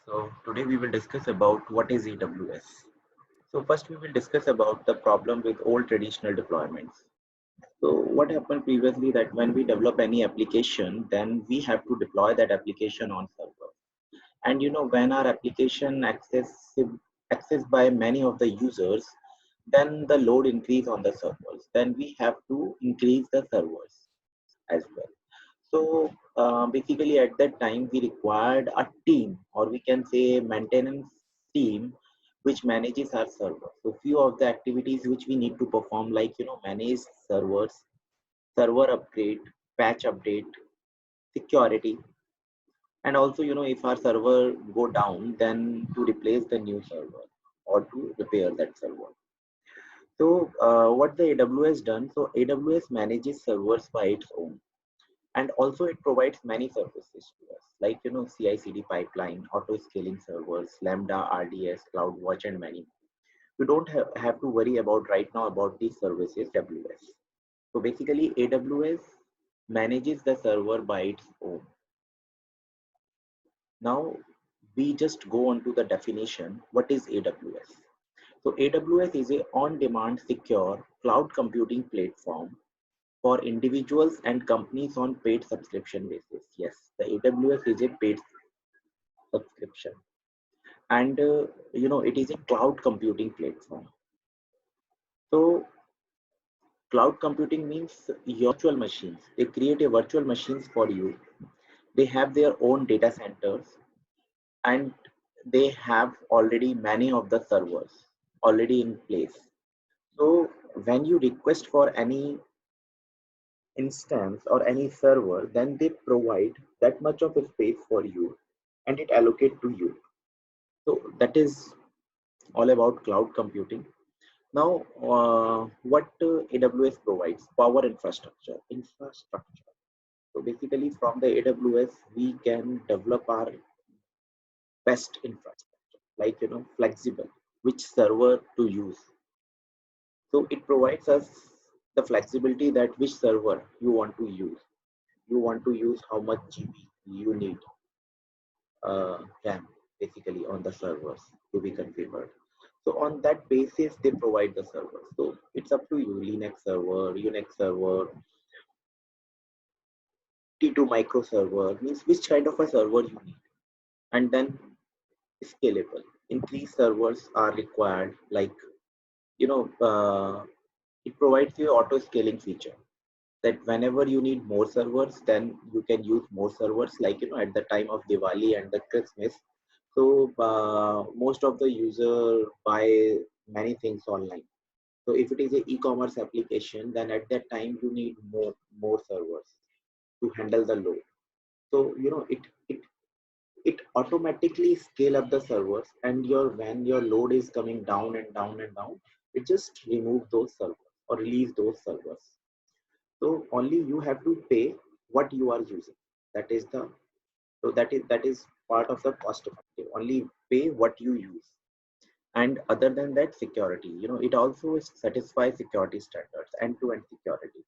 So today we will discuss about what is AWS. So first we will discuss about the problem with old traditional deployments. So what happened previously that when we develop any application, then we have to deploy that application on server. And when our application accessed by many of the users, then the load increase on the servers. Then we have to increase the servers as well. So basically, at that time, we required a team, or we can say maintenance team, which manages our server. So few of the activities which we need to perform, like manage servers, server upgrade, patch update, security, and also if our server go down, then to replace the new server or to repair that server. So what the AWS done? So AWS manages servers by its own, and also it provides many services to us like CI/CD pipeline, auto scaling servers, Lambda, RDS, CloudWatch, and many. You don't have to worry about right now about these services AWS. So basically AWS manages the server by its own. Now we just go on to the definition. What is AWS? So AWS is a on-demand secure cloud computing platform for individuals and companies on paid subscription basis. Yes, the AWS is a paid subscription, and it is a cloud computing platform. So cloud computing means your virtual machines. They create a virtual machines for you. They have their own data centers, and they have already many of the servers already in place. So when you request for any instance or any server, then they provide that much of a space for you and it allocate to you. So that is all about cloud computing. Now, what AWS provides? Power infrastructure. Infrastructure. So basically, from the AWS, we can develop our best infrastructure, like flexible, which server to use. So it provides us the flexibility that which server you want to use. You want to use how much GB you need RAM basically on the servers to be configured. So on that basis, they provide the server. So it's up to you, Linux server, Unix server, T2 micro server, means which kind of a server you need. And then scalable. Increased servers are required, like, it provides you auto scaling feature that whenever you need more servers, then you can use more servers, like, at the time of Diwali and the Christmas. So most of the user buy many things online. So if it is a e-commerce application, then at that time you need more servers to handle the load. So it automatically scale up the servers, and when your load is coming down and down and down, it just remove those servers or release those servers. So only you have to pay what you are using. That is the that is part of the cost effective. Only pay what you use. And other than that, security. It also satisfies security standards, end-to-end security.